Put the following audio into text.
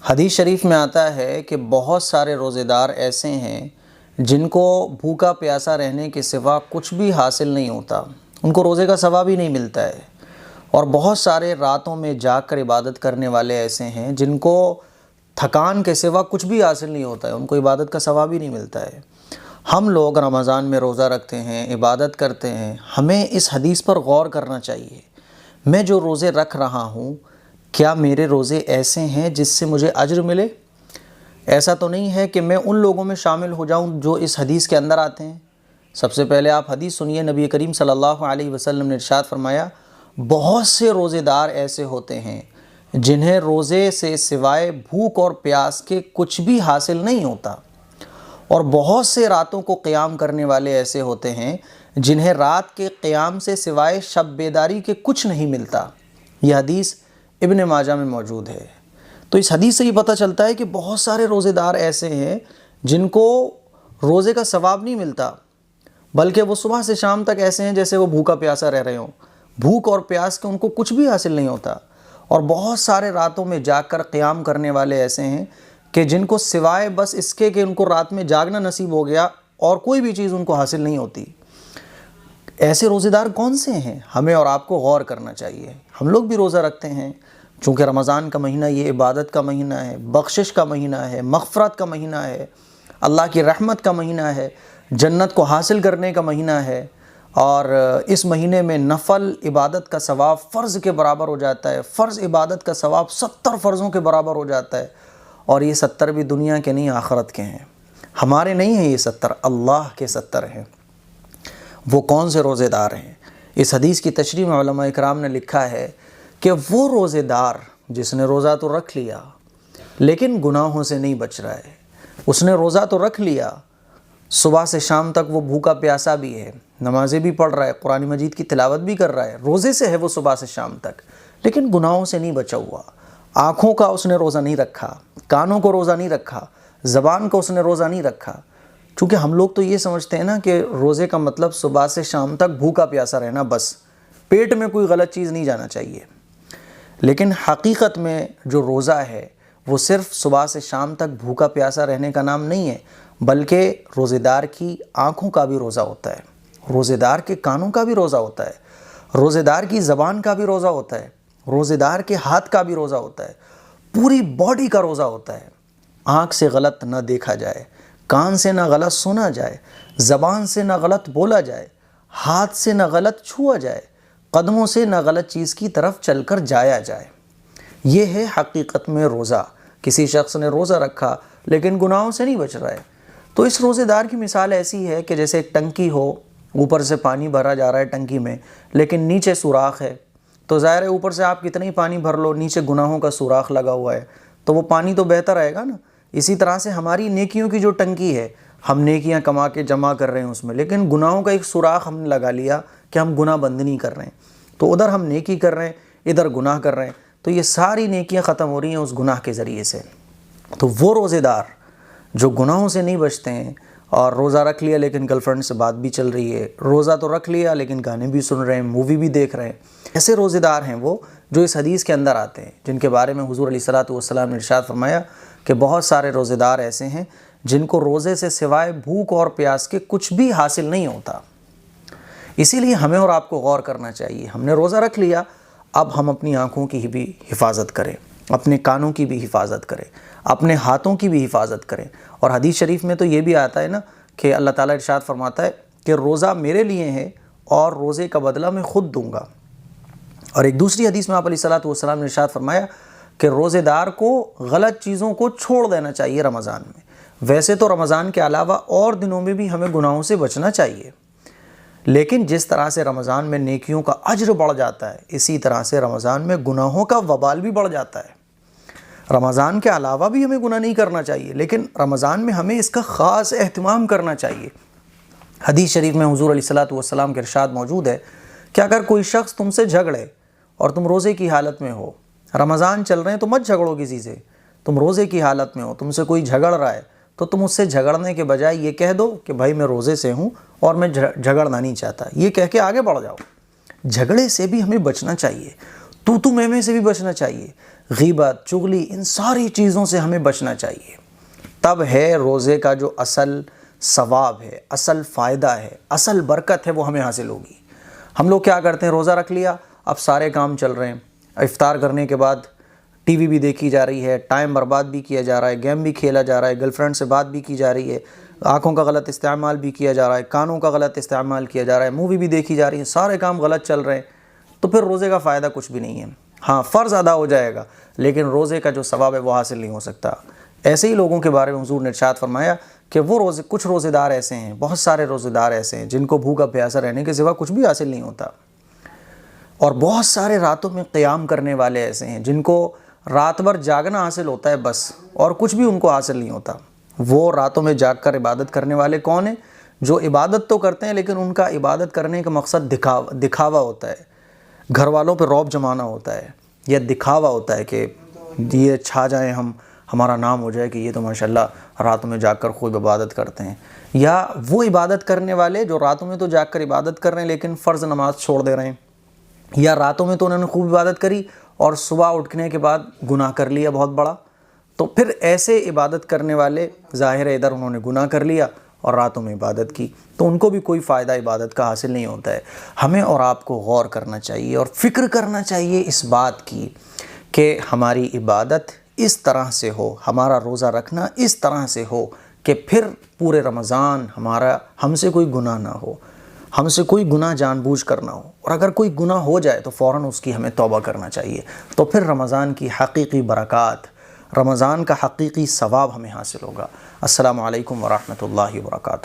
حدیث شریف میں آتا ہے کہ بہت سارے روزے دار ایسے ہیں جن کو بھوکا پیاسا رہنے کے سوا کچھ بھی حاصل نہیں ہوتا، ان کو روزے کا ثواب ہی نہیں ملتا ہے۔ اور بہت سارے راتوں میں جاگ کر عبادت کرنے والے ایسے ہیں جن کو تھکان کے سوا کچھ بھی حاصل نہیں ہوتا ہے، ان کو عبادت کا ثواب ہی نہیں ملتا ہے۔ ہم لوگ رمضان میں روزہ رکھتے ہیں، عبادت کرتے ہیں، ہمیں اس حدیث پر غور کرنا چاہیے۔ میں جو روزے رکھ رہا ہوں، کیا میرے روزے ایسے ہیں جس سے مجھے اجر ملے؟ ایسا تو نہیں ہے کہ میں ان لوگوں میں شامل ہو جاؤں جو اس حدیث کے اندر آتے ہیں۔ سب سے پہلے آپ حدیث سنیے، نبی کریم صلی اللہ علیہ وسلم نے ارشاد فرمایا، بہت سے روزے دار ایسے ہوتے ہیں جنہیں روزے سے سوائے بھوک اور پیاس کے کچھ بھی حاصل نہیں ہوتا، اور بہت سے راتوں کو قیام کرنے والے ایسے ہوتے ہیں جنہیں رات کے قیام سے سوائے شب بیداری کے کچھ نہیں ملتا۔ یہ حدیث ابن ماجہ میں موجود ہے۔ تو اس حدیث سے یہ پتہ چلتا ہے کہ بہت سارے روزے دار ایسے ہیں جن کو روزے کا ثواب نہیں ملتا، بلکہ وہ صبح سے شام تک ایسے ہیں جیسے وہ بھوکا پیاسا رہ رہے ہوں، بھوک اور پیاس کے ان کو کچھ بھی حاصل نہیں ہوتا۔ اور بہت سارے راتوں میں جاگ کر قیام کرنے والے ایسے ہیں کہ جن کو سوائے بس اس کے کہ ان کو رات میں جاگنا نصیب ہو گیا اور کوئی بھی چیز ان کو حاصل نہیں ہوتی۔ ایسے روزے دار کون سے ہیں؟ ہمیں اور آپ کو غور کرنا چاہیے۔ ہم لوگ بھی روزہ رکھتے ہیں، چونکہ رمضان کا مہینہ یہ عبادت کا مہینہ ہے، بخشش کا مہینہ ہے، مغفرت کا مہینہ ہے، اللہ کی رحمت کا مہینہ ہے، جنت کو حاصل کرنے کا مہینہ ہے، اور اس مہینے میں نفل عبادت کا ثواب فرض کے برابر ہو جاتا ہے۔ فرض عبادت کا ثواب 70 فرضوں کے برابر ہو جاتا ہے، اور یہ 70 بھی دنیا کے نہیں، آخرت کے ہیں۔ ہمارے نہیں ہیں یہ 70، اللہ کے 70 ہیں۔ وہ کون سے روزے دار ہیں؟ اس حدیث کی تشریح میں علماء اکرام نے لکھا ہے کہ وہ روزے دار جس نے روزہ تو رکھ لیا لیکن گناہوں سے نہیں بچ رہا ہے۔ اس نے روزہ تو رکھ لیا، صبح سے شام تک وہ بھوکا پیاسا بھی ہے، نمازیں بھی پڑھ رہا ہے، قرآن مجید کی تلاوت بھی کر رہا ہے، روزے سے ہے وہ صبح سے شام تک، لیکن گناہوں سے نہیں بچا ہوا۔ آنکھوں کا اس نے روزہ نہیں رکھا، کانوں کو روزہ نہیں رکھا، زبان کو اس نے روزہ نہیں رکھا۔ چونکہ ہم لوگ تو یہ سمجھتے ہیں نا کہ روزے کا مطلب صبح سے شام تک بھوکا پیاسا رہنا، بس پیٹ میں کوئی غلط چیز نہیں جانا چاہیے۔ لیکن حقیقت میں جو روزہ ہے وہ صرف صبح سے شام تک بھوکا پیاسا رہنے کا نام نہیں ہے، بلکہ روزے دار کی آنکھوں کا بھی روزہ ہوتا ہے، روزے دار کے کانوں کا بھی روزہ ہوتا ہے، روزے دار کی زبان کا بھی روزہ ہوتا ہے، روزے دار کے ہاتھ کا بھی روزہ ہوتا ہے، پوری باڈی کا روزہ ہوتا ہے۔ آنکھ سے غلط نہ دیکھا جائے، کان سے نہ غلط سنا جائے، زبان سے نہ غلط بولا جائے، ہاتھ سے نہ غلط چھوا جائے، قدموں سے نہ غلط چیز کی طرف چل کر جایا جائے۔ یہ ہے حقیقت میں روزہ۔ کسی شخص نے روزہ رکھا لیکن گناہوں سے نہیں بچ رہا ہے، تو اس روزے دار کی مثال ایسی ہے کہ جیسے ایک ٹنکی ہو، اوپر سے پانی بھرا جا رہا ہے ٹنکی میں، لیکن نیچے سوراخ ہے، تو ظاہر ہے اوپر سے آپ کتنا ہی پانی بھر لو، نیچے گناہوں کا سوراخ لگا ہوا ہے، تو وہ پانی تو بہتا رہے گا نا۔ اسی طرح سے ہماری نیکیوں کی جو ٹنکی ہے، ہم نیکیاں کما کے جمع کر رہے ہیں اس میں، لیکن گناہوں کا ایک سوراخ ہم نے لگا لیا کہ ہم گناہ بند نہیں کر رہے ہیں، تو ادھر ہم نیکی کر رہے ہیں، ادھر گناہ کر رہے ہیں، تو یہ ساری نیکیاں ختم ہو رہی ہیں اس گناہ کے ذریعے سے۔ تو وہ روزے دار جو گناہوں سے نہیں بچتے ہیں، اور روزہ رکھ لیا لیکن گرل فرینڈ سے بات بھی چل رہی ہے، روزہ تو رکھ لیا لیکن گانے بھی سن رہے ہیں، مووی بھی دیکھ رہے ہیں، ایسے روزے دار ہیں وہ جو اس حدیث کے اندر آتے ہیں، جن کے بارے میں حضور علیہ الصلوۃ والسلام نے ارشاد فرمایا کہ بہت سارے روزے دار ایسے ہیں جن کو روزے سے سوائے بھوک اور پیاس کے کچھ بھی حاصل نہیں ہوتا۔ اسی لیے ہمیں اور آپ کو غور کرنا چاہیے۔ ہم نے روزہ رکھ لیا، اب ہم اپنی آنکھوں کی بھی حفاظت کریں، اپنے کانوں کی بھی حفاظت کریں، اپنے ہاتھوں کی بھی حفاظت کریں۔ اور حدیث شریف میں تو یہ بھی آتا ہے نا کہ اللہ تعالیٰ ارشاد فرماتا ہے کہ روزہ میرے لیے ہے اور روزے کا بدلہ میں خود دوں گا۔ اور ایک دوسری حدیث میں آپ علیہ الصلوۃ والسلام نے ارشاد فرمایا کہ روزے دار کو غلط چیزوں کو چھوڑ دینا چاہیے رمضان میں۔ ویسے تو رمضان کے علاوہ اور دنوں میں بھی ہمیں گناہوں سے بچنا چاہیے، لیکن جس طرح سے رمضان میں نیکیوں کا اجر بڑھ جاتا ہے، اسی طرح سے رمضان میں گناہوں کا وبال بھی بڑھ جاتا ہے۔ رمضان کے علاوہ بھی ہمیں گناہ نہیں کرنا چاہیے، لیکن رمضان میں ہمیں اس کا خاص اہتمام کرنا چاہیے۔ حدیث شریف میں حضور علیہ الصلوۃ والسلام کے ارشاد موجود ہے کہ اگر کوئی شخص تم سے جھگڑے اور تم روزے کی حالت میں ہو، رمضان چل رہے ہیں تو مت جھگڑو کسی سے، تم روزے کی حالت میں ہو، تم سے کوئی جھگڑ رہا ہے تو تم اس سے جھگڑنے کے بجائے یہ کہہ دو کہ بھائی میں روزے سے ہوں اور میں جھگڑنا نہیں چاہتا، یہ کہہ کے آگے بڑھ جاؤ۔ جھگڑے سے بھی ہمیں بچنا چاہیے، تو میں سے بھی بچنا چاہیے، غیبت، چغلی، ان ساری چیزوں سے ہمیں بچنا چاہیے۔ تب ہے روزے کا جو اصل ثواب ہے، اصل فائدہ ہے، اصل برکت ہے، وہ ہمیں حاصل ہوگی۔ ہم لوگ کیا کرتے ہیں، روزہ رکھ لیا، اب سارے کام چل رہے ہیں، افطار کرنے کے بعد ٹی وی بھی دیکھی جا رہی ہے، ٹائم برباد بھی کیا جا رہا ہے، گیم بھی کھیلا جا رہا ہے، گرل فرینڈ سے بات بھی کی جا رہی ہے، آنکھوں کا غلط استعمال بھی کیا جا رہا ہے، کانوں کا غلط استعمال کیا جا رہا ہے، مووی بھی دیکھی جا رہی ہے، سارے کام غلط چل رہے ہیں، تو پھر روزے کا فائدہ کچھ بھی نہیں ہے۔ ہاں، فرض ادا ہو جائے گا، لیکن روزے کا جو ثواب ہے وہ حاصل نہیں ہو سکتا۔ ایسے ہی لوگوں کے بارے میں حضور نے ارشاد فرمایا کہ وہ کچھ روزے دار ایسے ہیں، بہت سارے روزے دار ایسے ہیں جن کو بھوکا پیاسا رہنے کے سوا کچھ بھی حاصل نہیں ہوتا، اور بہت سارے راتوں میں قیام کرنے والے ایسے ہیں جن کو رات بھر جاگنا حاصل ہوتا ہے بس، اور کچھ بھی ان کو حاصل نہیں ہوتا۔ وہ راتوں میں جاگ کر عبادت کرنے والے کون ہیں؟ جو عبادت تو کرتے ہیں لیکن ان کا عبادت کرنے کا مقصد دکھاوا ہوتا ہے، گھر والوں پہ رعب جمانا ہوتا ہے، یا دکھاوا ہوتا ہے کہ یہ چھا جائیں، ہمارا نام ہو جائے کہ یہ تو ماشاءاللہ راتوں میں جاگ کر خوب عبادت کرتے ہیں۔ یا وہ عبادت کرنے والے جو راتوں میں تو جاگ کر عبادت کر رہے ہیں لیکن فرض نماز چھوڑ دے رہے ہیں، یا راتوں میں تو انہوں نے خوب عبادت کری اور صبح اٹھنے کے بعد گناہ کر لیا بہت بڑا، تو پھر ایسے عبادت کرنے والے ظاہر ہے ادھر انہوں نے گناہ کر لیا اور راتوں میں عبادت کی، تو ان کو بھی کوئی فائدہ عبادت کا حاصل نہیں ہوتا ہے۔ ہمیں اور آپ کو غور کرنا چاہیے اور فکر کرنا چاہیے اس بات کی کہ ہماری عبادت اس طرح سے ہو، ہمارا روزہ رکھنا اس طرح سے ہو کہ پھر پورے رمضان ہم سے کوئی گناہ نہ ہو، ہم سے کوئی گناہ جان بوجھ کر نہ ہو، اور اگر کوئی گناہ ہو جائے تو فوراً اس کی ہمیں توبہ کرنا چاہیے، تو پھر رمضان کی حقیقی برکات، رمضان کا حقیقی ثواب ہمیں حاصل ہوگا۔ السلام علیکم ورحمۃ اللہ وبرکاتہ۔